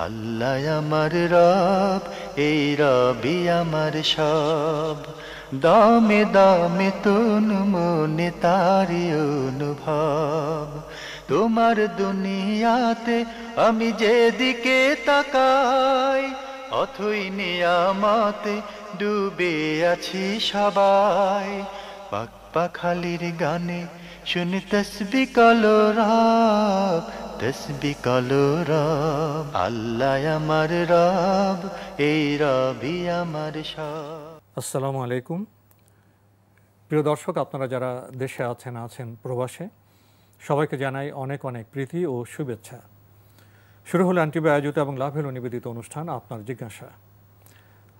আল্লাহ আমার রব, এই রবি আমার সব। দামে দামে তুন মনে তারি অনুভব। তোমার দুনিয়াতে আমি যেদিকে তাকাই, অথই নিয়ামতে ডুবে আছি সবাই। পাক পাখালির গানে শুনি তসবি কলো রব, তসবি কলো রব। আল্লাহ আমার রব, এই রবি আমার সব। আসসালামু আলাইকুম। প্রিয় দর্শক, আপনারা যারা দেশে আছেন প্রবাসে, সবাইকে জানাই অনেক অনেক প্রীতি ও শুভেচ্ছা। শুরু হলো অ্যান্টিবা আয়োজিত এবং লাভেলো নিবেদিত অনুষ্ঠান আপনার জিজ্ঞাসা।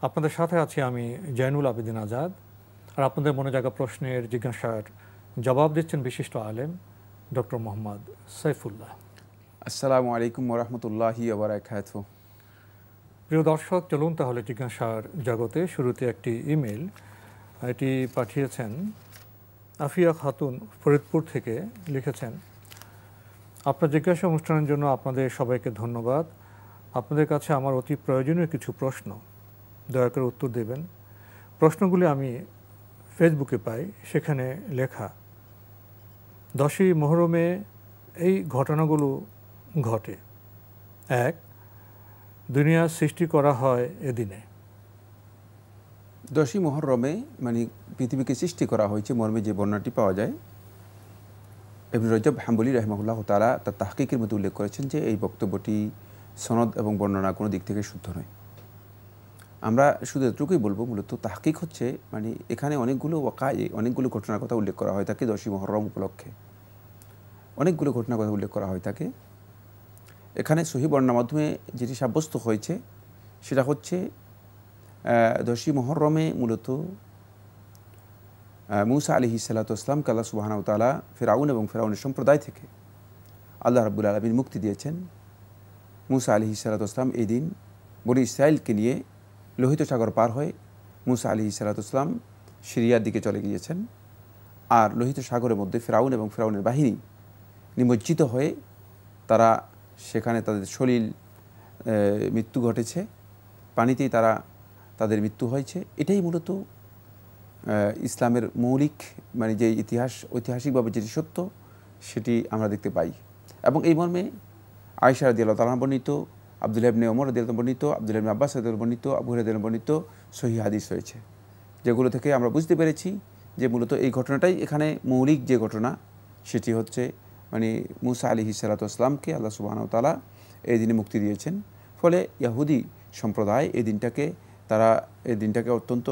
আপনাদের সাথে আছি আমি জয়নুল আবেদিন আজাদ। আর আপনাদের মনে জাগা প্রশ্নের জিজ্ঞাসার জবাব দিচ্ছেন বিশিষ্ট আলেম ডক্টর মোহাম্মদ সাইফুল্লাহ। আসসালামু আলাইকুম ওয়া রাহমাতুল্লাহি ওয়া বারাকাতুহু। প্রিয় দর্শক, চলুন তাহলে জিজ্ঞাসার জগতে। শুরুতে একটি ইমেল, এটি পাঠিয়েছেন আফিয়া খাতুন ফরিদপুর থেকে। লিখেছেন, আপনার জিজ্ঞাসা অনুষ্ঠানের জন্য আপনাদের সবাইকে ধন্যবাদ। আপনাদের কাছে আমার অতি প্রয়োজনীয় কিছু প্রশ্ন, দয়া করে উত্তর দেবেন। প্রশ্নগুলি আমি ফেসবুকে পাই, সেখানে লেখা 10ই মুহররমে এই ঘটনাগুলো ঘটে। 1, দুনিয়া সৃষ্টি করা হয় এদিনে। 10ই মুহররমে মানে পৃথিবীকে সৃষ্টি করা হয়েছে মর্মে যে বর্ণনাটি পাওয়া যায়, ইবনে রজব হাম্বলি রাহিমাহুল্লাহ তাআলা তার তাহকিকের মধ্যে উল্লেখ করেছেন যে এই বক্তব্যটি সনদ এবং বর্ণনা কোনো দিক থেকে শুদ্ধ নয়। আমরা শুধু এতটুকুই বলবো, মূলত তাহকিক হচ্ছে মানে এখানে অনেকগুলো ওয়াকায়ে, অনেকগুলো ঘটনার কথা উল্লেখ করা হয় থাকে 10ই মুহররম উপলক্ষে। অনেকগুলো ঘটনার কথা উল্লেখ করা হয় থাকে। এখানে সহিহ বর্ণনার মাধ্যমে যেটি সাব্যস্ত হয়েছে সেটা হচ্ছে 10ই মুহররমে মূলত মূসা আলাইহিস সালাতু ওয়াস সালামকে আল্লাহ সুবহানাহু ওয়া তাআলা ফিরআউন এবং ফিরআউনের সম্প্রদায় থেকে আল্লাহ রাব্বুল আলামিন মুক্তি দিয়েছেন। মূসা আলাইহিস সালাতু ওয়াস সালাম এই দিন বনী ইসরাঈলকে নিয়ে লোহিত সাগর পার হয়ে মূসা আলাইহিস সালাতু ওয়াস সালাম সিরিয়ার দিকে চলে গিয়েছেন। আর লোহিত সাগরের মধ্যে ফিরআউন এবং ফিরআউনের বাহিনী নিমজ্জিত হয়ে তারা সেখানে তাদের সলিল মৃত্যু ঘটেছে, পানিতেই তাদের মৃত্যু হয়েছে। এটাই মূলত ইসলামের মৌলিক মানে যে ঐতিহাসিকভাবে যেটি সত্য সেটি আমরা দেখতে পাই। এবং এই মর্মে আয়েশা রাদিয়াল্লাহু তাআলা বর্ণিত, আব্দুল্লাহ ইবনে ওমর রাদিয়াল্লাহু বর্ণিত, আব্দুল্লাহ ইবনে আব্বাস রাদিয়াল্লাহু বর্ণিত, আবু হুরায়রা রাদিয়াল্লাহু বর্ণিত সহিহ হাদিস রয়েছে, যেগুলো থেকে আমরা বুঝতে পেরেছি যে মূলত এই ঘটনাটাই এখানে মৌলিক যে ঘটনা সেটি হচ্ছে মানে মূসা আলাইহিস সালাতু ওয়াস সালামকে আল্লাহ সুবহানাহু ওয়া তাআলা এই দিনে মুক্তি দিয়েছেন। ফলে ইহুদি সম্প্রদায় এই দিনটাকে অত্যন্ত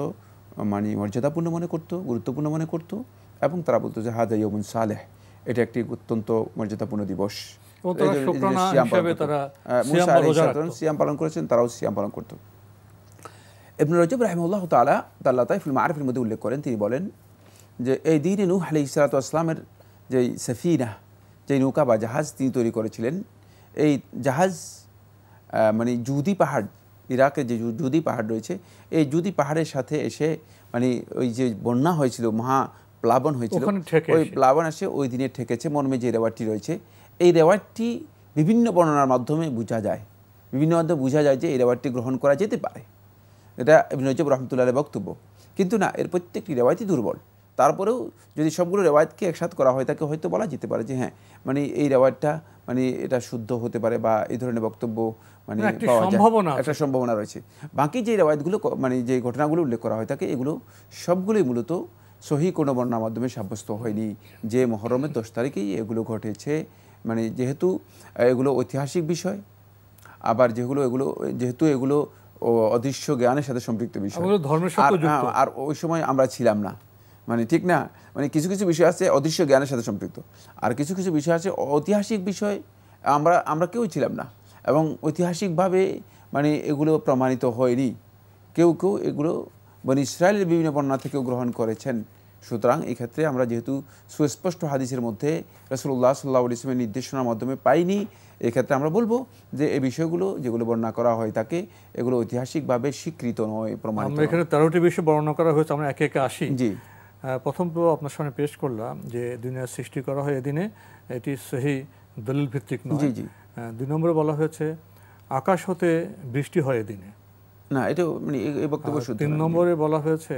মানে মর্যাদাপূর্ণ মনে করত, গুরুত্বপূর্ণ মনে করত, এবং তারা বলতো যে হাযা ইয়াউমুন সালেহ, এটা একটি অত্যন্ত মর্যাদাপূর্ণ দিবস। সিয়াম পালন করেছেন, তারাও সিয়াম পালন করত। ইবনে রজব রাহিমাহুল্লাহ তাআলা তার লাতাইফুল মাআরিফের মধ্যে উল্লেখ করেন, তিনি বলেন যে এই দিনে নূহ আলাইহিস সালাতু ওয়াস সালামের যে সাফিনা, যে নৌকা বা জাহাজ তিনি তৈরি করেছিলেন, এই জাহাজ মানে জুদি পাহাড়, ইরাকের যে জুদি পাহাড় রয়েছে, এই জুদি পাহাড়ের সাথে এসে মানে ওই যে বন্যা হয়েছিল, মহা প্লাবন হয়েছিল, ওই প্লাবন এসে ওই দিনে ঠেকেছে মর্মে যে রেওয়ায়তটি রয়েছে। এই রেওয়ায়তটি বিভিন্ন বর্ণনার মাধ্যমে বোঝা যায় যে এই রেওয়ায়তটি গ্রহণ করা যেতে পারে। এটা ইবনে রজব রাহমাতুল্লাহ আলাইহির বক্তব্য। কিন্তু না, এর প্রত্যেকটি রেওয়ায়তই দুর্বল। তারপরেও যদি সবগুলো রেওয়ায়তকে একসাথে করা হয় তাকে হয়তো বলা যেতে পারে যে হ্যাঁ মানে এই রেওয়ায়তটা মানে এটা শুদ্ধ হতে পারে বা এই ধরনের বক্তব্য মানে একটা সম্ভাবনা রয়েছে। বাকি যে রেওয়ায়তগুলো মানে যে ঘটনাগুলো উল্লেখ করা হয় থাকে এগুলো সবগুলোই মূলত সহিহ কোনো বর্ণনার মাধ্যমে সাব্যস্ত হয়নি যে মুহররমের 10 তারিখেই এগুলো ঘটেছে। মানে যেহেতু এগুলো ঐতিহাসিক বিষয়, আবার যেহেতু এগুলো অদৃশ্য জ্ঞানের সাথে সম্পৃক্ত বিষয়, আর ওই সময় আমরা ছিলাম না, মানে ঠিক না, মানে কিছু কিছু বিষয় আছে অদৃশ্য জ্ঞানের সাথে সম্পৃক্ত, আর কিছু কিছু বিষয় আছে ঐতিহাসিক বিষয়, আমরা কেউই ছিলাম না এবং ঐতিহাসিকভাবে মানে এগুলো প্রমাণিত হয়নি। কেউ এগুলো বনী ইসরায়েলের বিভিন্ন বর্ণনা থেকেও গ্রহণ করেছেন। সুতরাং এই ক্ষেত্রে আমরা যেহেতু সুস্পষ্ট হাদিসের মধ্যে রাসূলুল্লাহ সাল্লাল্লাহু আলাইহি ওয়াসাল্লামের নির্দেশনার মাধ্যমে পাইনি, এক্ষেত্রে আমরা বলবো যে এই বিষয়গুলো যেগুলো বর্ণনা করা হয় থাকে এগুলো ঐতিহাসিকভাবে স্বীকৃত নয়, প্রমাণিত নয়। এখানে 13টি বিষয় বর্ণনা করা হয়েছে, আমরা একে একে আসি। জি, প্রথম তো আপনার সামনে পেশ করলাম যে দুনিয়ার সৃষ্টি করা হয় এদিনে, এটি সহিহ দলিল ভিত্তিক নয়। জি জি। 2 নম্বরে বলা হয়েছে আকাশ হতে বৃষ্টি হয় দিনে। না, এটা মানে এই বক্তব্য শুদ্ধ। 3 নম্বরে বলা হয়েছে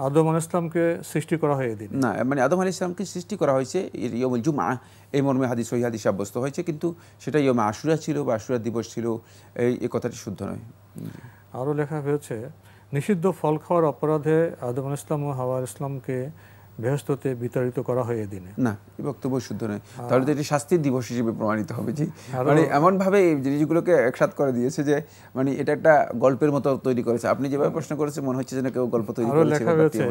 আদম আলাইহিস সালামকে সৃষ্টি করা হয় দিনে। না, মানে আদম আলাইহিস সালামকে সৃষ্টি করা হয়েছে ইয়াউমুল জুমআ, এই মর্মে হাদিস সহিহ হাদিস সাব্যস্ত হয়েছে, কিন্তু সেটা ইয়াউমে আশুরা ছিল বা আশুরা দিবস ছিল, এই কথাটি শুদ্ধ নয়। আরও লেখা হয়েছে নিষিদ্ধ ফল খাওয়ার অপরাধে আদম আলাইহিস সালাম ও হাওয়া আলাইহিস সালামকে বেহেশতে বিতাড়িত করা হয় এই দিনে। না, এই বক্তব্য শুদ্ধ নয়। তাহলে তো এটি শাস্তির দিবস হিসেবে প্রমাণিত হবে। জি, মানে এমনভাবে এই জিনিসগুলোকে একসাথ করে দিয়েছে যে মানে এটা একটা গল্পের মতো তৈরি করেছে। আপনি যেভাবে প্রশ্ন করেছেন মনে হচ্ছে যেন কেউ গল্প তৈরি করেছে। লেখা হয়েছে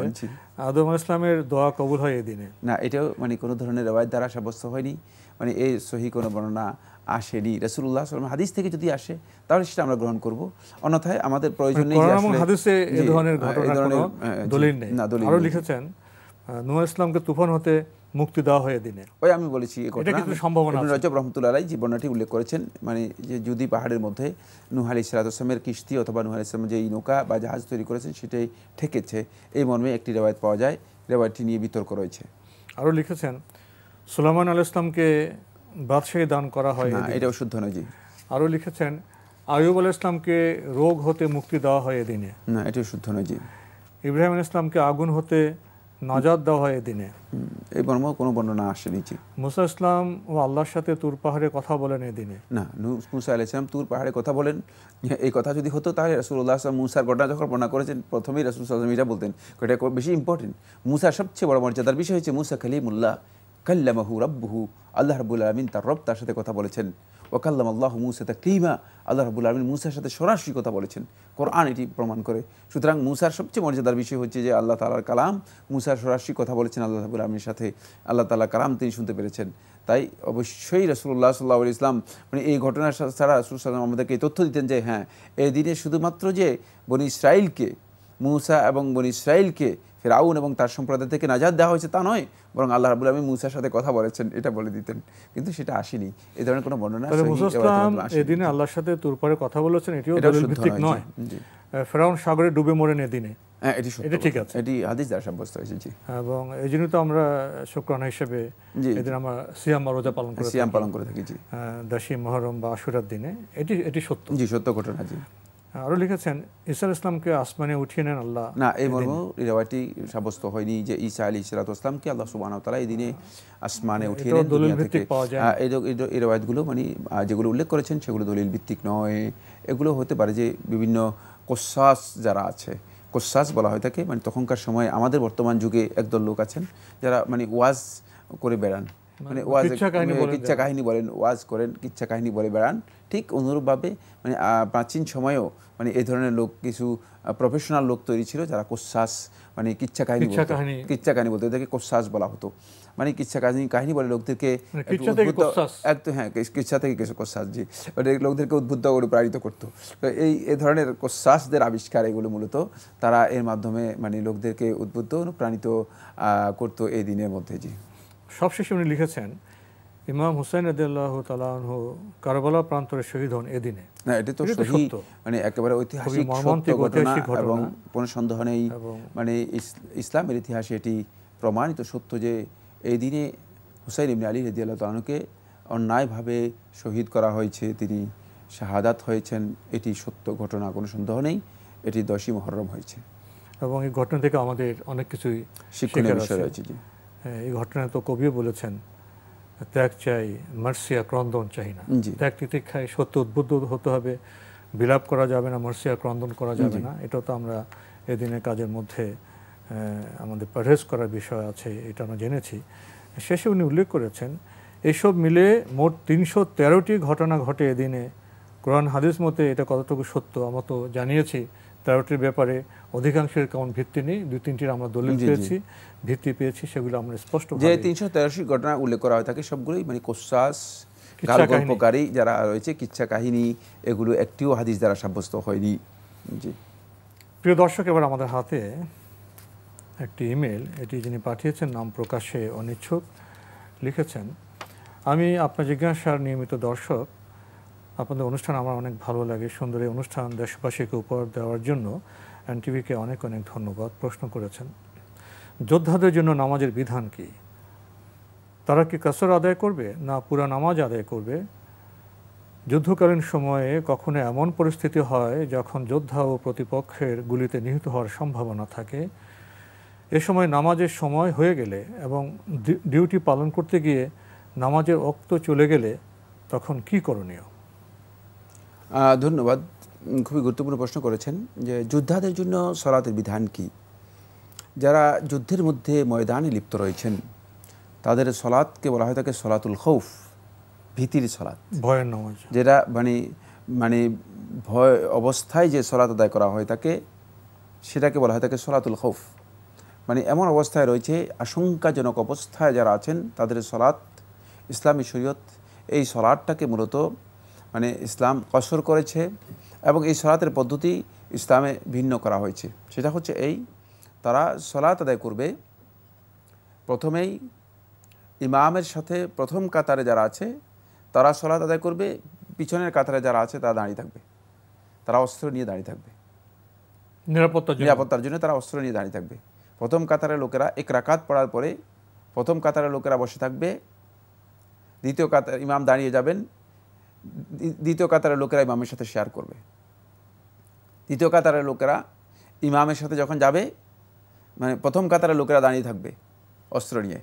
আদম আলাইহিস সালামের দোয়া কবুল হয় এই দিনে। না, এটাও মানে কোনো ধরনের রিওয়ায়াত দ্বারা সাব্যস্ত হয়নি, মানে এই সহিহ কোনো বর্ণনা আসেনি। রাসূলুল্লাহ সাল্লাল্লাহু আলাইহি ওয়াসাল্লাম হাদিস থেকে যদি আসে তাহলে সেটা আমরা গ্রহণ করব, অন্যথায় আমাদের প্রয়োজন নেই যে আসলে হাদিসে এই ধরনের ঘটনা কোনো দলিল নেই। আরো লিখেছেন নূহ ইসলামকে তুফান হতে মুক্তি দেওয়া হয় দিনে। ওই আমি বলেছি এই ঘটনা ইবনে রাজব রাহমাতুল্লাহ আলাইহি যে বর্ণনাটি উল্লেখ করেছেন, মানে যে যদি পাহাড়ের মধ্যে নূহ আলাইহিস সালামের কিস্তি অথবা নূহ আলাইহিস সালাম যে নৌকা বা জাহাজ তৈরি করেছেন সেটাই ঠেকেছে, এই মর্মে একটি রিওয়ায়াত পাওয়া যায়। রিওয়ায়াতটি নিয়ে বিতর্ক রয়েছে। আরো লিখেছেন সুলাইমান আলাইহিস সালামকে বাদশাহী দান করা হয়। না, এটাও শুদ্ধ নয়। জি, আরো লিখেছেন আইয়ুব আলাইহিস সালামকে রোগ হতে মুক্তি দেওয়া হয় এই দিনে। না, এটাও শুদ্ধ নয়। জি, ইব্রাহিম আলাইহিস সালামকে আগুন হতে নাজাত দেওয়া হয় এই দিনে। এই মর্মে কোনো বর্ণনা আসেনি। জি, মুসা ইসলাম ও আল্লাহর সাথে তুর পাহাড়ে কথা বলেন এই দিনে। না, মুসা আলাইহিস সালাম তুর পাহাড়ে কথা বলেন, এই কথা যদি হতো তাহলে রাসূলুল্লাহ সাল্লাল্লাহু আলাইহি ওয়াসাল্লাম মুসার ঘটনা যখন বর্ণনা করেছেন প্রথমেই রাসূল সাল্লাল্লাহু আলাইহি ওয়াসাল্লাম এটা বলতেন, এটা বেশি ইম্পর্টেন্ট। মুসার সবচেয়ে বড় মর্যাদার বিষয় হচ্ছে মুসা কালিমুল্লাহ কাল্লামাহু রাব্বুহু, আল্লাহ রাব্বুল আলামিন তার রব তার সাথে কথা বলেছেন। ওয়া কাল্লামাল্লাহু মুসা তাকলিমা, আল্লাহ রাব্বুল আলামিন মুসার সাথে সরাসরি কথা বলেছেন। কোরআন এটি প্রমাণ করে। সুতরাং মুসার সবচেয়ে মর্যাদার বিষয় হচ্ছে যে আল্লাহ তাআলার কালাম, মুসার সরাসরি কথা বলেছেন আল্লাহ রাব্বুল আলামিনের সাথে, আল্লাহ তাআলার কালাম তিনি শুনতে পেরেছেন। তাই অবশ্যই রাসূলুল্লাহ সাল্লাল্লাহু আলাইহি ওয়াসাল্লাম মানে এই ঘটনার ছাড়া রাসূল সাল্লাল্লাহু আলাইহি ওয়াসাল্লাম আমাদেরকে এই তথ্য দিতেন যে হ্যাঁ, এই দিনে শুধুমাত্র যে বনি ইসরাইলকে, মুসা এবং বনি ইসরাইলকে ফিরআউন এবং তার সম্প্রদায় থেকে নাজাত দেওয়া হয়েছে তা নয়, বরং আল্লাহ রাব্বুল আলামিন মুসার সাথে কথা বলেছেন এটা বলে দিতেন, কিন্তু সেটা আসেনি। এই ধরনের কোনো বর্ণনা এই দিনে আল্লাহর সাথে তুর পাহাড়ে কথা বলেছেন, এটিও দলিল ভিত্তিক নয়। ফিরআউন সাগরে ডুবে মরেন এই দিনে। হ্যাঁ, এটি ঠিক আছে, এটি হাদিস দ্বারা সাব্যস্ত হয়েছে। জি, এবং এই জন্য তো আমরা শুকরানা হিসেবে এদিন আমরা সিয়াম বা রোজা পালন করে থাকি। জি, 10ই মুহররম বা আশুরার দিনে। এটি সত্য। জি, সত্য ঘটনা। জি, আরো লিখেছেন ঈসা আলাইহিস সালামকে আসমানে উঠিয়ে নেন আল্লাহ। না, এই মর্মে রিওয়ায়াতটি সাব্যস্ত হয়নি যে ঈসা আলাইহিস সালামকে আল্লাহ সুবহানাহু ওয়া তাআলা এই দিনে আসমানে উঠিয়ে নেন দুনিয়া থেকে। এই রিওয়ায়াতগুলো মানে যেগুলো উল্লেখ করেছেন সেগুলো দলিল ভিত্তিক নয়। এগুলো হতে পারে যে বিভিন্ন কোসাস যারা আছে, কোসাস বলা হয় থাকে, মানে তখনকার সময় আমাদের বর্তমান যুগে একদল লোক আছেন যারা মানে ওয়াজ করে বেড়ান, মানে ওয়াজ কিচ্ছা কাহিনী বলেন, ওয়াজ করেন, কিচ্ছা কাহিনী বলে বেড়ান। ঠিক অনুরূপভাবে মানে প্রাচীন সময়েও মানে এই ধরনের লোক কিছু প্রফেশনাল লোক তৈরি ছিল যারা কোসাস মানে কিচ্ছা কাহিনী বলতো, এদেরকে কোসাস বলা হতো। মানে কিচ্ছা কাহিনী বলে লোকদেরকে একদম, হ্যাঁ, কিচ্ছা থেকে কিছু কোসাস, জি, লোকদেরকে উদ্বুদ্ধ করে প্রাণিত করতো। তো এই ধরনের কোসাসদের আবিষ্কার এগুলো মূলত তারা এর মাধ্যমে মানে লোকদেরকে উদ্বুদ্ধ অনুপ্রাণিত করতো এই দিনের মধ্যে। জি, সবশেষে উনি লিখেছেন ইমাম হুসাইন রাদিয়াল্লাহু তাআলা আনহু কারবালা প্রান্তরে শহীদ হন এদিনে। না, এটা তো সহিহ, মানে একেবারে ঐতিহাসিক সত্য ঘটনা এবং কোনো সন্দেহ নেই, মানে ইসলামের ইতিহাসে এটি প্রমাণিত সত্য যে এই দিনে হুসাইন ইবনে আলী রাদিয়াল্লাহু তাআলা আনহুকে অন্যায়ভাবে শহীদ করা হয়েছে, তিনি শাহাদাত হয়েছেন। এটি সত্য ঘটনা, কোনো সন্দেহ নেই। এটি 10ই মুহররম হয়েছে এবং এই ঘটনা থেকে আমাদের অনেক কিছুই শিক্ষণীয় বিষয় রয়েছে। এই ঘটনায় তো কবিও বলেছেন ত্যাগ চাই মার্সিয়া ক্রন্দন চাই না। ত্যাগ তিতিক্ষায় সত্য উদ্বুদ্ধ হতে হবে, বিলাপ করা যাবে না, মার্সিয়া ক্রন্দন করা যাবে না। এটা তো আমরা এদিনের কাজের মধ্যে আমাদের পরহেজ করার বিষয় আছে, এটা আমরা জেনেছি। শেষে উনি উল্লেখ করেছেন এইসব মিলে মোট 313টি ঘটনা ঘটে এদিনে। কোরআন হাদিস মতে এটা কতটুকু সত্য আমরা তো জানিয়েছি। 13টির ব্যাপারে অধিকাংশের কেমন ভিত্তি নেই, 2-3টির আমরা দলিল পেয়েছি, ভিত্তি পেয়েছি, সেগুলো আমরা স্পষ্ট। যে 383 ঘটনা উল্লেখ করা হয় থাকে সবগুলোই মানে কোসাস, গল্পকারী যারা রয়েছে, কিচ্ছা কাহিনী, এগুলো একটিও হাদিস দ্বারা সাব্যস্ত হয়নি। জি, প্রিয় দর্শক, এবার আমাদের হাতে একটি ইমেল, এটি যিনি পাঠিয়েছেন নাম প্রকাশে অনিচ্ছুক, লিখেছেন আমি আপনার জিজ্ঞাসার নিয়মিত দর্শক, আপনাদের অনুষ্ঠান আমার অনেক ভালো লাগে। সুন্দর এই অনুষ্ঠান দেশবাসীকে উপহার দেওয়ার জন্য এনটিভিকে অনেক অনেক ধন্যবাদ। প্রশ্ন করেছেন যোদ্ধাদের জন্য নামাজের বিধান কি? তারা কি কাসর আদায় করবে না পুরা নামাজ আদায় করবে? যুদ্ধকালীন সময়ে কখনো এমন পরিস্থিতি হয় যখন যোদ্ধা ও প্রতিপক্ষের গুলিতে নিহত হওয়ার সম্ভাবনা থাকে, এ সময় নামাজের সময় হয়ে গেলে এবং ডিউটি পালন করতে গিয়ে নামাজের ওক্ত চলে গেলে তখন কি করণীয়? ধন্যবাদ, খুবই গুরুত্বপূর্ণ প্রশ্ন করেছেন যে যোদ্ধাদের জন্য সলাতের বিধান কি। যারা যুদ্ধের মধ্যে ময়দানে লিপ্ত রয়েছেন তাদের সলাতকে বলা হয় থাকে সলাতুল খৌফ, ভীতির সলাত, ভয়ের নামাজ, যেটা মানে ভয় অবস্থায় যে সলাত আদায় করা হয় তাকে সেটাকে বলা হয় থাকে সলাতুল খৌফ। মানে এমন অবস্থায় রয়েছে, আশঙ্কাজনক অবস্থায় যারা আছেন তাদের সলাত, ইসলামী শরীয়ত এই সলাতটাকে মূলত মানে ইসলাম কসর করেছে এবং এই সলাতের পদ্ধতি ইসলামে ভিন্ন করা হয়েছে। সেটা হচ্ছে এই, তারা সলাত আদায় করবে প্রথমেই ইমামের সাথে প্রথম কাতারে যারা আছে তারা সলাত আদায় করবে, পিছনের কাতারে যারা আছে তারা দাঁড়িয়ে থাকবে, তারা অস্ত্র নিয়ে দাঁড়িয়ে থাকবে, নিরাপত্তার জন্য তারা অস্ত্র নিয়ে দাঁড়িয়ে থাকবে। প্রথম কাতারের লোকেরা এক রাকাত পড়ার পরে প্রথম কাতারের লোকেরা বসে থাকবে, দ্বিতীয় কাতার ইমাম দাঁড়িয়ে যাবেন, দ্বিতীয় কাতারের লোকেরা ইমামের সাথে শেয়ার করবে। দ্বিতীয় কাতারের লোকেরা ইমামের সাথে যখন যাবে মানে প্রথম কাতারের লোকেরা দাঁড়িয়ে থাকবে অস্ত্র নিয়ে,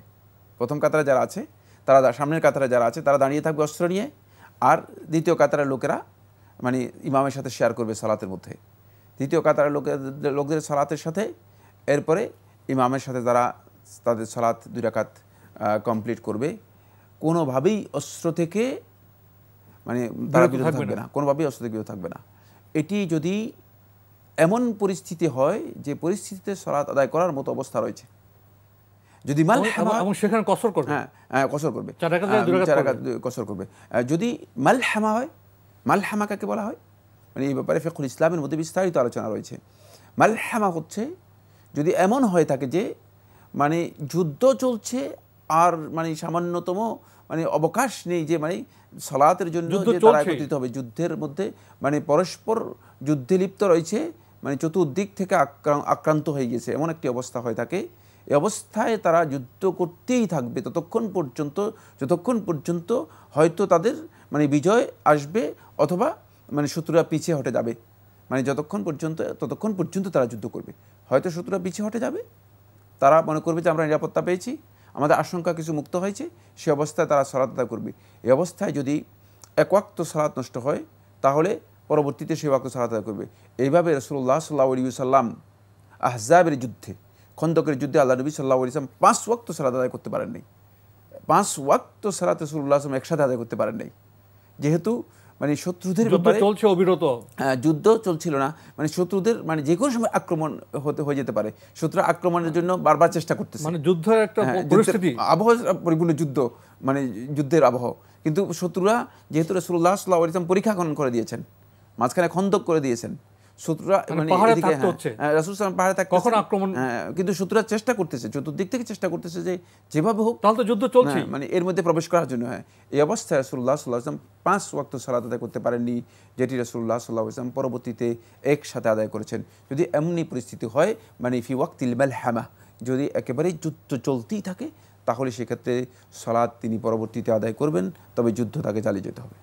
প্রথম কাতারে যারা আছে তারা সামনের কাতারে যারা আছে তারা দাঁড়িয়ে থাকবে অস্ত্র নিয়ে, আর দ্বিতীয় কাতারের লোকেরা মানে ইমামের সাথে শেয়ার করবে সালাতের মধ্যে। দ্বিতীয় কাতারের লোকদের সালাতের সাথে এরপরে ইমামের সাথে তারা তাদের সালাত 2 রাকাত কমপ্লিট করবে। কোনোভাবেই অস্ত্র থেকে মানে তারা বিরত থাকবে না, কোনোভাবেই অস্ত্র থেকে বিরত থাকবে না। এটি যদি এমন পরিস্থিতি হয় যে পরিস্থিতিতে সালাত আদায় করার মতো অবস্থা রয়েছে, যদি সেখানে কসর করবে, হ্যাঁ কসর করবে, 4 রাকাত কসর করবে। যদি মালহামা হয়, মালহামা কাকে বলা হয় মানে এই ব্যাপারে ফিকহুল ইসলামের মধ্যে বিস্তারিত আলোচনা রয়েছে। মালহামা হচ্ছে যদি এমন হয়ে থাকে যে মানে যুদ্ধ চলছে আর মানে সামান্যতম মানে অবকাশ নেই যে মানে সালাতের জন্য যে তারা একত্রিত হবে, যুদ্ধের মধ্যে মানে পরস্পর যুদ্ধে লিপ্ত রয়েছে, মানে চতুর্দিক থেকে আক্রান্ত হয়ে গেছে, এমন একটি অবস্থা হয়ে থাকে। এই অবস্থায় তারা যুদ্ধ করতেই থাকবে যতক্ষণ পর্যন্ত হয়তো তাদের মানে বিজয় আসবে অথবা মানে শত্রুরা পিছিয়ে হটে যাবে, মানে ততক্ষণ পর্যন্ত তারা যুদ্ধ করবে। হয়তো শত্রুরা পিছিয়ে হটে যাবে, তারা মনে করবে যে আমরা নিরাপত্তা পেয়েছি, আমাদের আশঙ্কা কিছু মুক্ত হয়েছে, সে অবস্থায় তারা সালাত আদায় করবে। এই অবস্থায় যদি এক ওয়াক্ত সালাত নষ্ট হয় তাহলে পরবর্তীতে সেই ওয়াক্ত সালাত আদায় করবে। এইভাবে রাসূলুল্লাহ সাল্লাল্লাহু আলাইহি ওয়াসাল্লাম আহজাবের যুদ্ধে, খন্দকের যুদ্ধে আল্লাহ নবী সাল্লাল্লাহু আলাইহি ওয়াসাল্লাম 5 ওয়াক্ত সালাত আদায় করতে পারেন নাই। 5 ওয়াক্ত সালাত রাসূলুল্লাহ সাল্লাল্লাহু আলাইহি ওয়াসাল্লাম একসাথে আদায় করতে পারেন নাই, যেহেতু মানে শত্রুদের ব্যাপারে চলছে অবিরত, যুদ্ধ চলছিল না, মানে শত্রুদের মানে যে কোনো সময় আক্রমণ হয়ে যেতে পারে, শত্রুরা আক্রমণের জন্য বারবার চেষ্টা করতেছে, মানে যুদ্ধের একটা পরিস্থিতি, আবহাওয়া পরিপূর্ণ যুদ্ধ, মানে যুদ্ধের আবহাওয়া। কিন্তু শত্রুরা যেহেতু রাসূলুল্লাহ সাল্লাল্লাহু আলাইহি ওয়াসাল্লাম পরীক্ষা করে দিয়েছেন, মাঝখানে খন্দক করে দিয়েছেন, শত্রুরা মানে এদিকে রাসূল সাল্লাল্লাহু পাহাড়ে থাকতে কখন আক্রমণ, কিন্তু শত্রুরা চেষ্টা করতেছে, চতুর্দিক থেকে চেষ্টা করতেছে যে যেভাবে হোক তাহলে তো যুদ্ধ চলছে, মানে এর মধ্যে প্রবেশ করার জন্য। এই অবস্থায় রাসূলুল্লাহ সাল্লাল্লাহু আলাইহি ওয়াসাল্লাম 5 ওয়াক্ত সালাত আদায় করতে পারেননি, যেটি রাসূলুল্লাহ সাল্লাল্লাহু আলাইহি ওয়াসাল্লাম পরবর্তীতে একসাথে আদায় করেছেন। যদি এমনই পরিস্থিতি হয় মানে ফি ওয়াক্তিল মালহামা, যদি একেবারেই যুদ্ধ চলতেই থাকে তাহলে সেক্ষেত্রে সালাত তিনি পরবর্তীতে আদায় করবেন, তবে যুদ্ধ তাকে চালিয়ে যেতে হবে।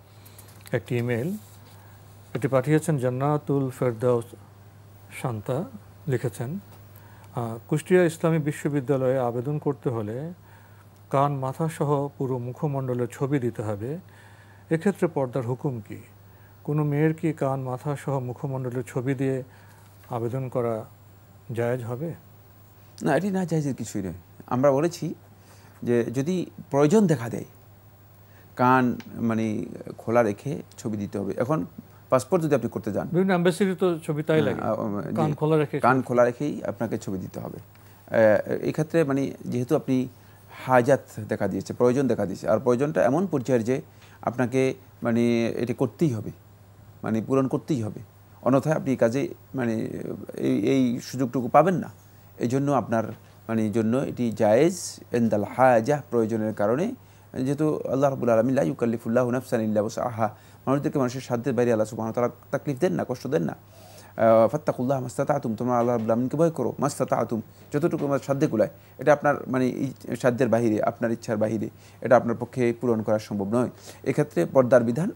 একটি ইমেল এটি পাঠিয়েছেন জান্নাতুল ফেরদাউস শান্তা, লিখেছেন কুষ্টিয়া ইসলামী বিশ্ববিদ্যালয়ে আবেদন করতে হলে কান মাথা সহ পুরো মুখমণ্ডলের ছবি দিতে হবে, এক্ষেত্রে পর্দার হুকুম কি? কোনো মেয়ের কি কান মাথা সহ মুখমণ্ডলের ছবি দিয়ে আবেদন করা জায়েজ হবে? না, এটি না জায়েজের কিছুই নয়। আমরা বলেছি যে যদি প্রয়োজন দেখা দেয় কান মানে খোলা রেখে ছবি দিতে হবে। এখন পাসপোর্ট যদি আপনি করতে যান, বিভিন্ন অ্যাম্বাসিডার তো ছবি তাই লাগে, কান খোলা রেখেই আপনাকে ছবি দিতে হবে। এই ক্ষেত্রে মানে যেহেতু আপনি হাজাত দেখা দিয়েছে, প্রয়োজন দেখা দিয়েছে, আর প্রয়োজনটা এমন পর্যায়ের যে আপনাকে মানে এটি করতেই হবে, মানে পূরণ করতেই হবে, অন্যথায় আপনি কাজে মানে এই সুযোগটুকু পাবেন না। এই জন্য আপনার মানে জন্য এটি জায়েজ ইনদাল হাজা, প্রয়োজনের কারণে, যেহেতু আল্লাহ রাব্বুল আলামিন লা ইউকাল্লিফুল্লাহু নাফসান ইল্লা উসআহা, মানুষদেরকে মানুষের সাধ্যের বাইরে আল্লাহ সুবহানাহু ওয়া তাআলা তাকলিফ দেন না, কষ্ট দেন না। ফাত্তাকুল্লাহ মাস্তাতাতুম, তোমরা আল্লাহ রাব্বুল আলামিনকে ভয় করো, মাস্তাতাতুম যতটুকু তোমার সাধ্যে কুলায়। এটা আপনার মানে সাধ্যের বাহিরে, আপনার ইচ্ছার বাহিরে, এটা আপনার পক্ষে পূরণ করা সম্ভব নয়। এক্ষেত্রে পর্দার বিধান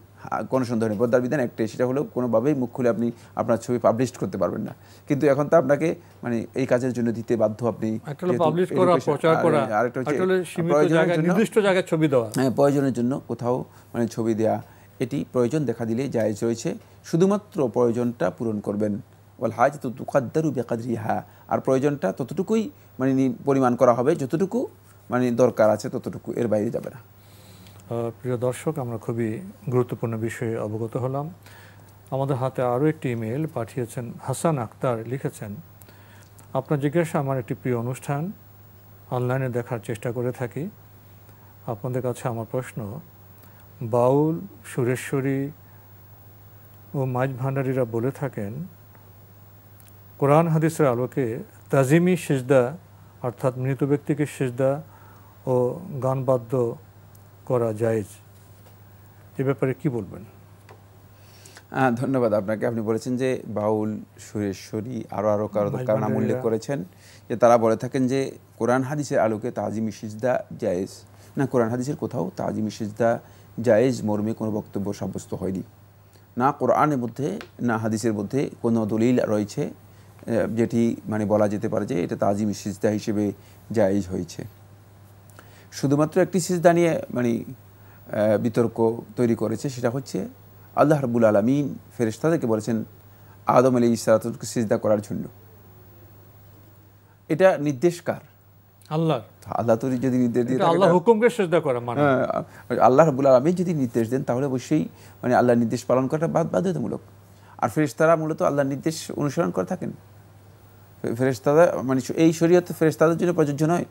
কোনো সন্দেহ নেই, পর্দার বিধান একটাই, সেটা হলো কোনোভাবেই মুখ খুলে আপনি আপনার ছবি পাবলিশ করতে পারবেন না। কিন্তু এখন তো আপনাকে মানে এই কাজের জন্য দিতে বাধ্য আপনি। পাবলিশ করা, প্রচার করা, আরেকটা হচ্ছে নির্দিষ্ট জায়গায় ছবি দেওয়া, হ্যাঁ প্রয়োজনের জন্য কোথাও মানে ছবি দেওয়া, এটি প্রয়োজন দেখা দিলে জায়েজ রয়েছে। শুধুমাত্র প্রয়োজনটা পূরণ করবেন। ওয়াল হাজাতু তুকাদ্দারু বিকাদরিহা, আর প্রয়োজনটা ততটুকুই মানে পরিমাণ করা হবে যতটুকু মানে দরকার আছে ততটুকু, এর বাইরে যাবে না। প্রিয় দর্শক, আমরা খুবই গুরুত্বপূর্ণ বিষয়ে অবগত হলাম। আমাদের হাতে আরও একটি ইমেল পাঠিয়েছেন হাসান আক্তার, লিখেছেন, আপনার জিজ্ঞাসা আমার একটি প্রিয় অনুষ্ঠান, অনলাইনে দেখার চেষ্টা করে থাকি। আপনাদের কাছে আমার প্রশ্ন, বাউল, সুরেশ্বরী ও মাইজ ভান্ডারীরা বলে থাকেন কোরআন হাদিসের আলোকে তাজিমি সিজদা অর্থাৎ মৃত ব্যক্তিকে সিজদা ও গান বাদ্য করা জায়েজ, এ ব্যাপারে কি বলবেন? ধন্যবাদ আপনাকে। আপনি বলেছেন যে বাউল, সুরেশ্বরী আরও কারো নাম উল্লেখ করেছেন যে তারা বলে থাকেন যে কোরআন হাদিসের আলোকে তাজিমি সিজদা জায়েজ। না, কোরআন হাদিসের কোথাও তাজিমি সিজদা জায়েজ মর্মে কোনো বক্তব্য সাব্যস্ত হয়নি। না কোরআনের মধ্যে না হাদিসের মধ্যে কোনো দলিল রয়েছে যেটি মানে বলা যেতে পারে যে এটা তাজিমি সিজদা হিসেবে জায়েজ হয়েছে। শুধুমাত্র একটি সিজদা নিয়ে মানে বিতর্ক তৈরি করেছে, সেটা হচ্ছে আল্লাহ রাব্বুল আলামিন ফেরেশতাদেরকে বলেছেন আদম আলাইহিস সালাতুকে সিজদা করার জন্য। এটা নির্দেশ কার? আল্লাহ। আল্লাহ তো যদি নির্দেশ দিয়ে থাকে, আল্লাহ হুকুমকে সিজদা করা মানে আল্লাহ রাব্বুল আলামিন যদি নির্দেশ দেন তাহলে অবশ্যই মানে আল্লাহর নির্দেশ পালন করাটা বাধ্যতামূলক। আর ফেরেশতারা মূলত আল্লাহর নির্দেশ অনুসরণ করে থাকেন। ফেরেশতারা মানে এই শরীয়ত ফেরেশতাদের জন্য প্রযোজ্য নয়,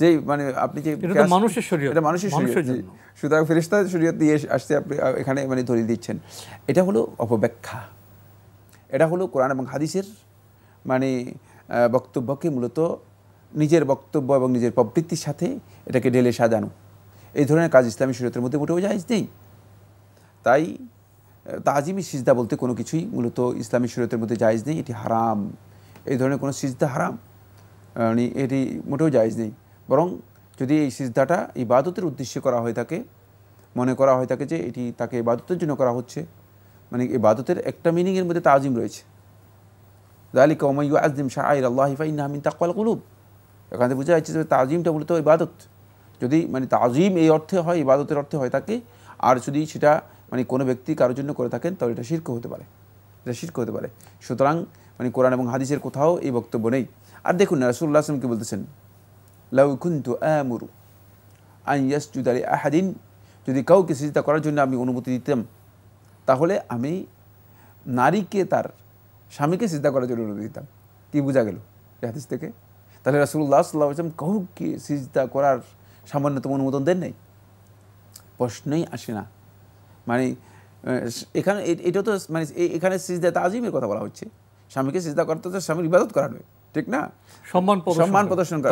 যে মানে আপনি যে মানুষের শরীয়ত, এটা মানুষের শরীয়ত, সুতরাং ফেরেশতাদের শরীয়ত দিয়ে আসতে আপনি এখানে মানে ধরিয়ে দিচ্ছেন। এটা হলো অপব্যাখ্যা, এটা হলো কোরআন এবং হাদিসের মানে বক্তব্যকে মূলত নিজের বক্তব্য এবং নিজের প্রবৃত্তির সাথে এটাকে ঢেলে সাজানো। এই ধরনের কাজ ইসলামী শরীয়তের মধ্যে মোটেও জায়েজ নেই। তাই তাজিমি সিজদা বলতে কোনো কিছুই মূলত ইসলামী শরীয়তের মধ্যে জায়েজ নেই, এটি হারাম। এই ধরনের কোনো সিজদা হারাম, মানে এটি মোটেও জায়েজ নেই। বরং যদি এই সিজদাটা ইবাদতের উদ্দেশ্যে করা হয়ে থাকে, মনে করা হয়ে থাকে যে এটি তাকে ইবাদতের জন্য করা হচ্ছে, মানে ইবাদতের একটা মিনিংয়ের মধ্যে তাজিম রয়েছে। যালিকা ওয়া মান ইউআযযিম শাআইরাল্লাহি ফাইন্নাহা মিন তাকওয়াল কুলুব। এখানে বোঝা যাচ্ছে যে তাজিমটা মূলত ইবাদত। যদি মানে তাজিম এই অর্থে হয়, ইবাদতের অর্থে হয় থাকে, আর যদি সেটা মানে কোনো ব্যক্তি কারোর জন্য করে থাকেন তাহলে এটা শিরক হতে পারে, এটা শিরক হতে পারে। সুতরাং মানে কোরআন এবং হাদিসের কোথাও এই বক্তব্য নেই। আর দেখুন না, রাসূলুল্লাহ সাল্লাল্লাহু আলাইহি ওয়াসাল্লাম কি বলতেছেন, লাউ কুনতু আমুরু আন ইয়াসজুদা লি আহাদিন, যদি কাউকে সিজদা করার জন্য আমি অনুমতি দিতাম তাহলে আমি নারীকে তার স্বামীকে সিজদা করার জন্য অনুমতি দিতাম। কি বোঝা গেল এই হাদিস থেকে? তাহলে রাসূলুল্লাহ সাল্লাল্লাহু আলাইহি ওয়াসাল্লাম কাউকে সিজদা করার সামান্যতম অনুমোদন দেন নাই, প্রশ্নই আসে না। মানে এখানে এটা তো মানে এখানে সিজদা তাজিমের কথা বলা হচ্ছে। স্বামীকে সিজদা করতে তো স্বামীর ইবাদত করা নয়, ঠিক না? সম্মান প্রদর্শন করা।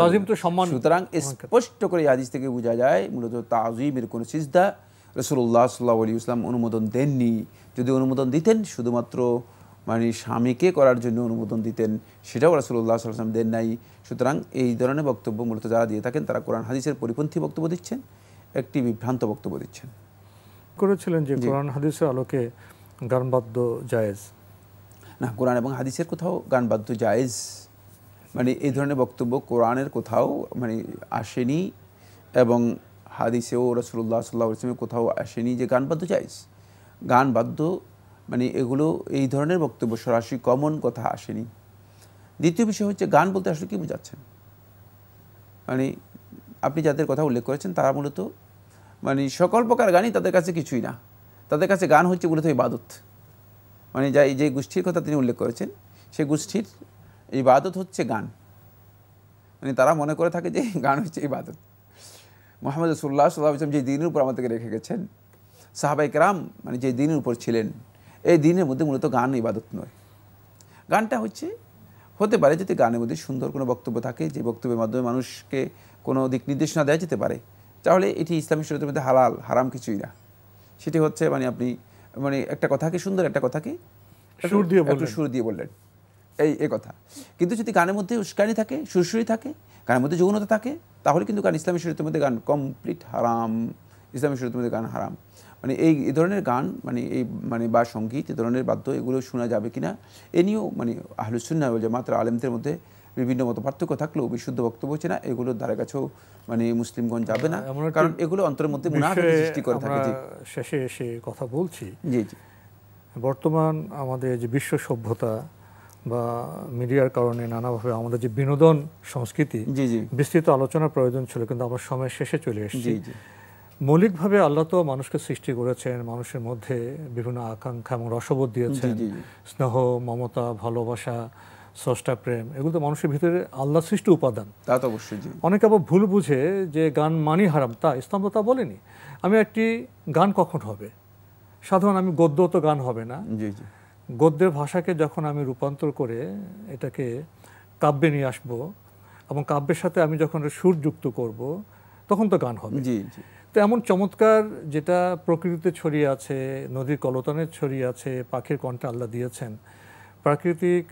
সুতরাং স্পষ্ট করে হাদিস থেকে বোঝা যায় মূলত তাজিমের কোনো সিজদা রাসূলুল্লাহ সাল্লাল্লাহু আলাইহি ওয়াসাল্লাম অনুমোদন দেননি। যদি অনুমোদন দিতেন শুধুমাত্র মানে স্বামীকে করার জন্য অনুমোদন দিতেন, সেটাও রাসূলুল্লাহ সাল্লাল্লাহু আলাইহি ওয়াসাল্লাম দেন নাই। সুতরাং এই ধরনের বক্তব্য মূলত যারা দিয়ে থাকেন তারা কোরআন হাদিসের পরিপন্থী বক্তব্য দিচ্ছেন, একটি বিভ্রান্ত বক্তব্য দিচ্ছেন। করেছিলেন যে কোরআন হাদিসের আলোকে গান বাদ্য জায়েজ। না, কোরআন এবং হাদিসের কোথাও গান বাদ্য জায়েজ মানে এই ধরনের বক্তব্য কোরআনের কোথাও মানে আসেনি, এবং হাদিসেও রাসূলুল্লাহ সাল্লাল্লাহু আলাইহি ওয়াসাল্লামের কোথাও আসেনি যে গান বাদ্য জায়েজ। গান বাদ্য মানে এগুলো এই ধরনের বক্তব্য সরাসরি কমন কথা আসেনি। দ্বিতীয় বিষয় হচ্ছে গান বলতে আসলে কী বোঝাচ্ছেন? মানে আপনি যাদের কথা উল্লেখ করেছেন তারা মূলত মানে সকল প্রকার গানই তাদের কাছে কিছুই না, তাদের কাছে গান হচ্ছে মূলত ইবাদত। মানে যে গোষ্ঠীর কথা তিনি উল্লেখ করেছেন সেই গোষ্ঠীর ইবাদত হচ্ছে গান। মানে তারা মনে করে থাকে যে গান হচ্ছে ইবাদত। মুহাম্মদ রাসূলুল্লাহ সাল্লাল্লাহু আলাইহি ওয়াসাল্লাম যে দিনের উপর আমাদেরকে রেখে গেছেন, সাহাবায়ে কেরাম মানে যে দিনের উপর ছিলেন, এই দিনের মধ্যে মূলত গান ইবাদত নয়। গানটা হতে পারে যদি গানের মধ্যে সুন্দর কোনো বক্তব্য থাকে, যে বক্তব্যের মাধ্যমে মানুষকে কোনো দিক নির্দেশনা দেওয়া যেতে পারে, তাহলে এটি ইসলামী শরীয়তের মধ্যে হালাল, হারাম কিছুই না। সেটি হচ্ছে মানে আপনি মানে একটা কথাকে সুন্দর একটা কথাকে সুর দিয়ে বললেন, এই কথা। কিন্তু যদি গানের মধ্যে উস্কানি থাকে, সুরসুরি থাকে, গানের মধ্যে যৌনতা থাকে, তাহলে কিন্তু গান ইসলামী শরীয়তের মধ্যে গান কমপ্লিট হারাম। ইসলামী শরীয়তের মধ্যে গান হারাম। মানে এই ধরনের গান মানে বা সঙ্গীত, এই ধরনের বাদ্য, এগুলো শোনা যাবে কিনা এ নিয়েও মানে আহলুস সুন্নাহ ওয়াল জামাতের আলেমদের মধ্যে বিভিন্ন মত পার্থক্য থাকলেও বিশুদ্ধ বক্তব্য হচ্ছে না, এগুলোর ধারে কাছেও মানে মুসলিমগণ যাবে না, কারণ এগুলো অন্তরের মধ্যে মুনাফিক সৃষ্টি করে থাকে। শেষে এসে কথা বলছি, জি জি, বর্তমান আমাদের যে বিশ্ব সভ্যতা বা মিডিয়ার কারণে নানাভাবে আমাদের যে বিনোদন সংস্কৃতি, জি জি, বিস্তৃত আলোচনার প্রয়োজন ছিল, কিন্তু আমরা সময় শেষে চলে এসেছি। মৌলিকভাবে আল্লাহ তো মানুষকে সৃষ্টি করেছেন, মানুষের মধ্যে বিভিন্ন আকাঙ্ক্ষা এবং রসবোধ দিয়েছেন, স্নেহ, মমতা, ভালোবাসা, স্রষ্টা প্রেম, এগুলো তো মানুষের ভিতরে আল্লাহ সৃষ্ট উপাদান। তা তো অবশ্যই। অনেকে আবার ভুল বুঝে যে গান মানি হারাম, তা ইসলাম তো তা বলেনি। আমি একটি গান কখন হবে, সাধারণ আমি গদ্য তো গান হবে না, গদ্যের ভাষাকে যখন আমি রূপান্তর করে এটাকে কাব্যে নিয়ে আসবো এবং কাব্যের সাথে আমি যখন সুর যুক্ত করব, তখন তো গান হবে। তো এমন চমৎকার যেটা প্রকৃতিতে ছড়িয়ে আছে, নদীর কলতানে ছড়িয়ে আছে, পাখির কণ্ঠে আল্লাহ দিয়েছেন, প্রাকৃতিক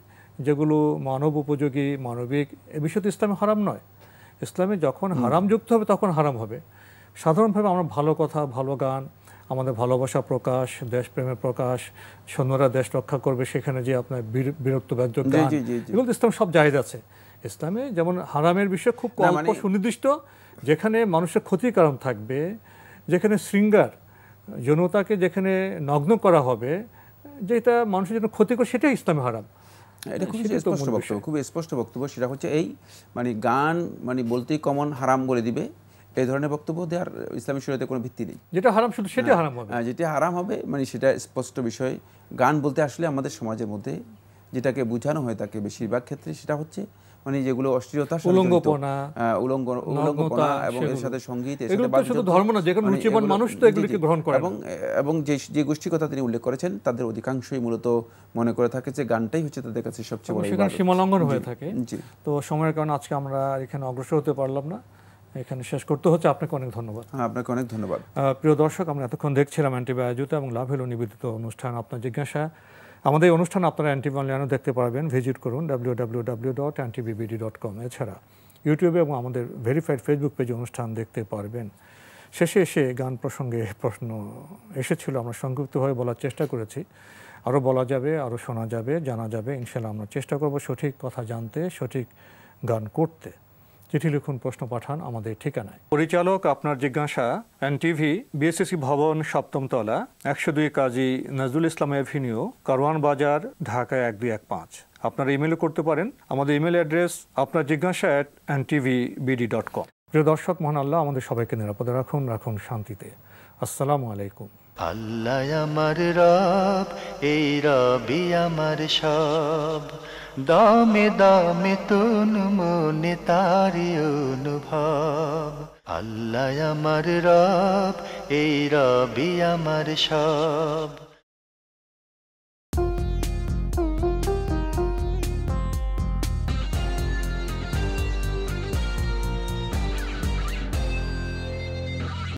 যেগুলো মানব উপযোগী, মানবিক, এ বিষয় তো ইসলামে হারাম নয়। ইসলামে যখন হারাম যুক্ত হবে তখন হারাম হবে। সাধারণভাবে আমরা ভালো কথা, ভালো গান, আমাদের ভালোবাসা প্রকাশ, দেশপ্রেমের প্রকাশ, সৈন্যরা দেশ রক্ষা করবে, সেখানে যে আপনার বীরত্ববাদ্য গান, এগুলো তো ইসলাম সব জায়েজ আছে। ইসলামে যেমন হারামের বিষয় খুব অল্প সুনির্দিষ্ট, যেখানে মানুষের ক্ষতির কারণ থাকবে, যেখানে শৃঙ্গার, যৌনতাকে যেখানে নগ্ন করা হবে, যেটা মানুষের জন্য ক্ষতিকর, সেটাই ইসলামে হারাম। এটা খুব স্পষ্ট বক্তব্য, খুব স্পষ্ট বক্তব্য। সেটা হচ্ছে এই মানে গান মানে বলতেই কমন হারাম বলে দিবে, এই ধরনের বক্তব্য দেওয়ার ইসলামী শরীয়তে কোনো ভিত্তি নেই। যেটা হারাম শুধু সেটাই হারাম হবে, যেটা হারাম হবে মানে সেটা স্পষ্ট বিষয়। গান বলতে আসলে আমাদের সমাজের মধ্যে যেটাকে বোঝানো হয় থাকে বেশিরভাগ ক্ষেত্রে সেটা হচ্ছে মানে যেগুলো অশ্লীলতা, উলঙ্গপনা এবং এর সাথে সঙ্গীত, এর সাথে শুধু ধর্ম না, যেকোনো রুচিবান মানুষ তো এগুলোকে গ্রহণ করে। এবং যে গোষ্ঠীর কথা তিনি উল্লেখ করেছেন তাদের অধিকাংশই মূলত মনে করে থাকে যে গানটাই হচ্ছে তাদের কাছে সবচেয়ে বড় ইবাদত, সীমালঙ্ঘন হয়ে থাকে। তো সময়ের কারণে আজকে আমরা এখানে অগ্রসর হতে পারলাম না, এখানে শেষ করতে হচ্ছে। আপনাকে অনেক ধন্যবাদ। আপনাকে অনেক ধন্যবাদ। প্রিয় দর্শক, আমরা এতক্ষণ দেখছিলাম এনটিভি আয়োজিত এবং লাভ হলো নিবেদিত অনুষ্ঠান আপনার জিজ্ঞাসা। আমাদের এই অনুষ্ঠান আপনারা এনটিভি অনলাইনেও দেখতে পারবেন, ভিজিট করুন www.ntvbd.com। এছাড়া ইউটিউবে এবং আমাদের ভেরিফাইড ফেসবুক পেজে অনুষ্ঠান দেখতে পারবেন। শেষে এসে গান প্রসঙ্গে প্রশ্ন এসেছিল, আমরা সংক্ষিপ্তভাবে বলার চেষ্টা করেছি। আরও বলা যাবে, আরও শোনা যাবে, জানা যাবে। ইনশাআল্লাহ আমরা চেষ্টা করব সঠিক কথা জানতে, সঠিক গান করতে। চিঠি লিখুন, প্রশ্ন পাঠান আমাদের ঠিকানায়। পরিচালক আপনার জিজ্ঞাসা, এনটিভি, বিএসসি ভবন, 7ম তলা, 102 কাজী নজরুল ইসলাম এভিনিউ, কারওয়ান বাজার, ঢাকা 1215। আপনারা ইমেল করতে পারেন। আমাদের ইমেল অ্যাড্রেস আপনার জিজ্ঞাসা @ntvbd.com। প্রিয় দর্শক, মহান আল্লাহ আমাদের সবাইকে নিরাপদে রাখুন, রাখুন শান্তিতে। আসসালামু আলাইকুম। আল্লাহ আমার রব, এই রবি আমার সব, দামে দামে তুন মনে তারি অনুভব। আল্লাহ আমার রব, এই রবি আমার সব।